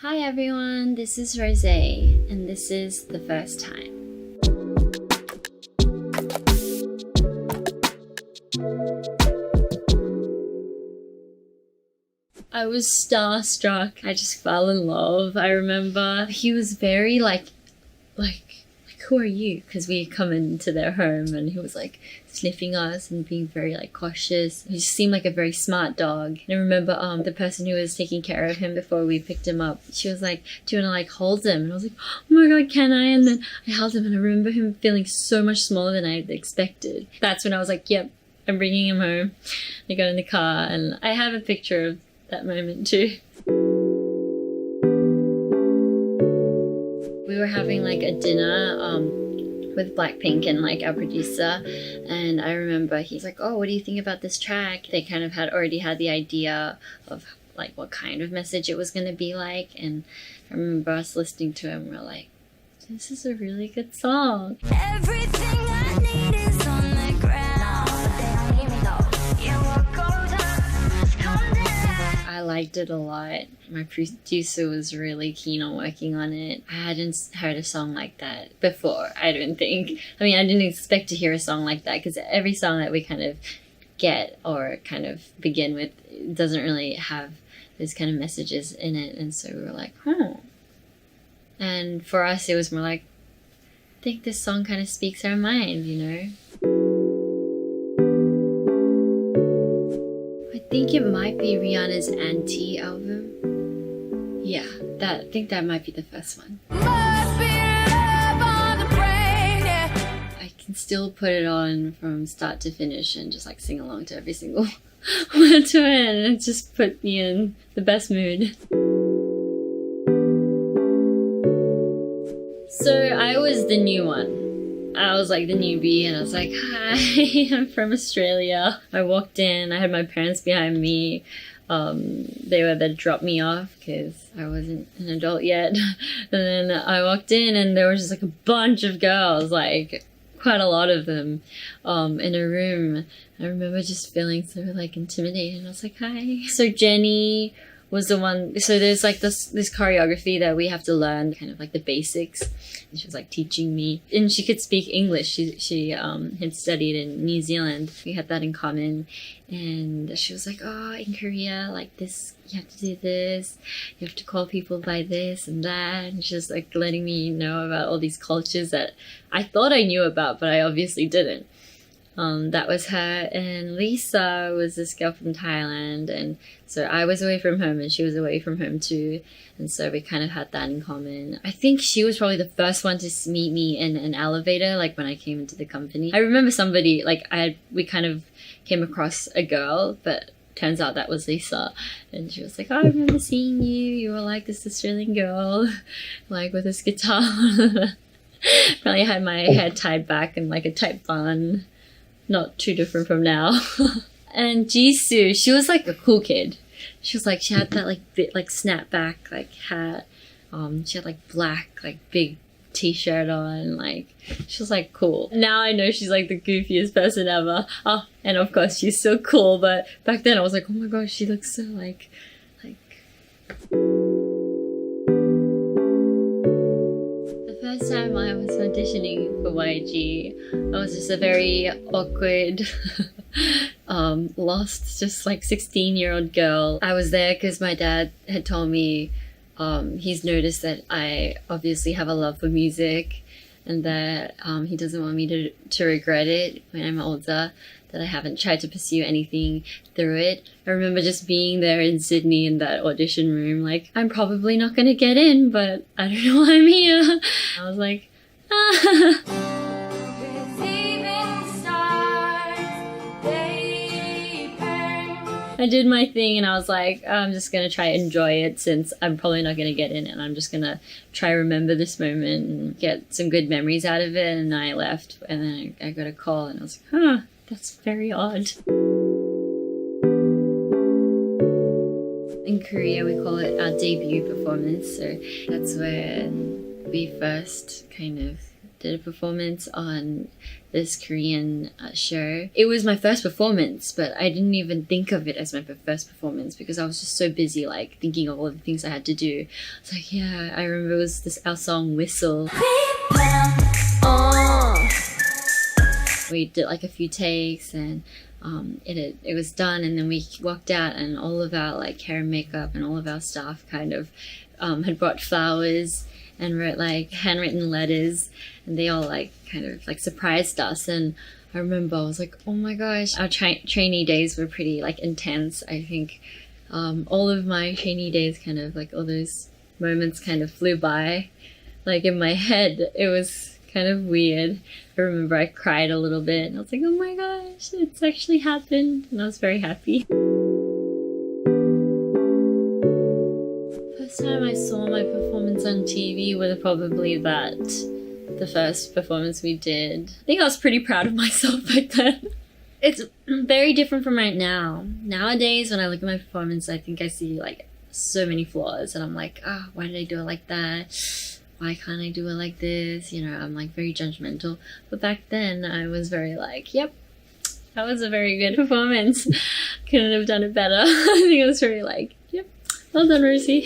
Hi everyone, this is Rosé, and this is The First Time. I was starstruck. I just fell in love. I remember he was very like, who are you? Because we come into their home and he was like sniffing us and being very like cautious. He just seemed like a very smart dog. And I remember the person who was taking care of him before we picked him up, she was like, do you want to like hold him? And I was like, oh my god, can I? And then I held him and I remember him feeling so much smaller than I had expected. That's when I was like, yep, I'm bringing him home. I got in the car and I have a picture of that moment too. We were having like a dinner with Blackpink and like our producer, and I remember he's like, oh, what do you think about this track? They kind of had already had the idea of like what kind of message it was going to be like, and I remember us listening to it and we're like, this is a really good song. Everything I need is on the ground. I liked it a lot. My producer was really keen on working on it. I hadn't heard a song like that before, I don't think. I mean, I didn't expect to hear a song like that because every song that we kind of get or kind of begin with doesn't really have those kind of messages in it. And so we were like, And for us, it was more like, I think this song kind of speaks our mind, you know? I think it might be Rihanna's Anti album. Yeah, I think that might be the first one. I can still put it on from start to finish and just like sing along to every single word to it, and it just put me in the best mood. So I was the new one. I was like the newbie and I was like, hi, I'm from Australia. I walked in, I had my parents behind me. They were there to drop me off because I wasn't an adult yet. And then I walked in and there was just like a bunch of girls, like quite a lot of them, in a room. I remember just feeling so like intimidated and I was like, hi. So Jenny was the one, so there's like this choreography that we have to learn, kind of like the basics. And she was like teaching me, and she could speak English. She had studied in New Zealand. We had that in common. And she was like, oh, in Korea, like this, you have to do this. You have to call people by this and that. And she was like letting me know about all these cultures that I thought I knew about, but I obviously didn't. That was her, and Lisa was this girl from Thailand, and so I was away from home and she was away from home too, and so we kind of had that in common. I think she was probably the first one to meet me in an elevator, like when I came into the company. I remember somebody, like we kind of came across a girl, but turns out that was Lisa, and she was like, oh, I remember seeing you were like this Australian girl, like with this guitar. Probably had my hair tied back in like a tight bun. Not too different from now. And Jisoo, she was like a cool kid. She was like, she had that like bit like snapback like hat. She had like black like big t-shirt on. Like she was like cool. Now I know she's like the goofiest person ever. Oh, and of course she's so cool. But back then I was like, oh my gosh, she looks so like. First time I was auditioning for YG, I was just a very awkward, lost, just like 16-year-old girl. I was there because my dad had told me he's noticed that I obviously have a love for music and that he doesn't want me to regret it when I'm older, that I haven't tried to pursue anything through it. I remember just being there in Sydney in that audition room, like, I'm probably not going to get in, but I don't know why I'm here. I was like, I did my thing and I was like, I'm just going to try to enjoy it since I'm probably not going to get in, and I'm just going to try to remember this moment and get some good memories out of it. And I left and then I got a call and I was like, that's very odd. In Korea, we call it our debut performance, so that's where we first kind of did a performance on this Korean show. It was my first performance, but I didn't even think of it as my first performance because I was just so busy like thinking of all the things I had to do. It's like, yeah, I remember it was our song Whistle. Oh. We did like a few takes and it was done, and then we walked out and all of our like hair and makeup and all of our staff kind of had brought flowers and wrote like handwritten letters, and they all like kind of like surprised us. And I remember I was like, oh my gosh, our trainee days were pretty like intense. I think all of my trainee days kind of like all those moments kind of flew by. Like in my head it was kind of weird. I remember I cried a little bit and I was like, oh my gosh, it's actually happened, and I was very happy. First time I saw my performance on TV was probably the first performance we did. I think I was pretty proud of myself back then. It's very different from right now. Nowadays, when I look at my performance, I think I see like so many flaws and I'm like, oh, why did I do it like that? Why can't I do it like this? You know, I'm like very judgmental. But back then I was very like, yep, that was a very good performance. Couldn't have done it better. I think I was very like, yep, well done, Rosie.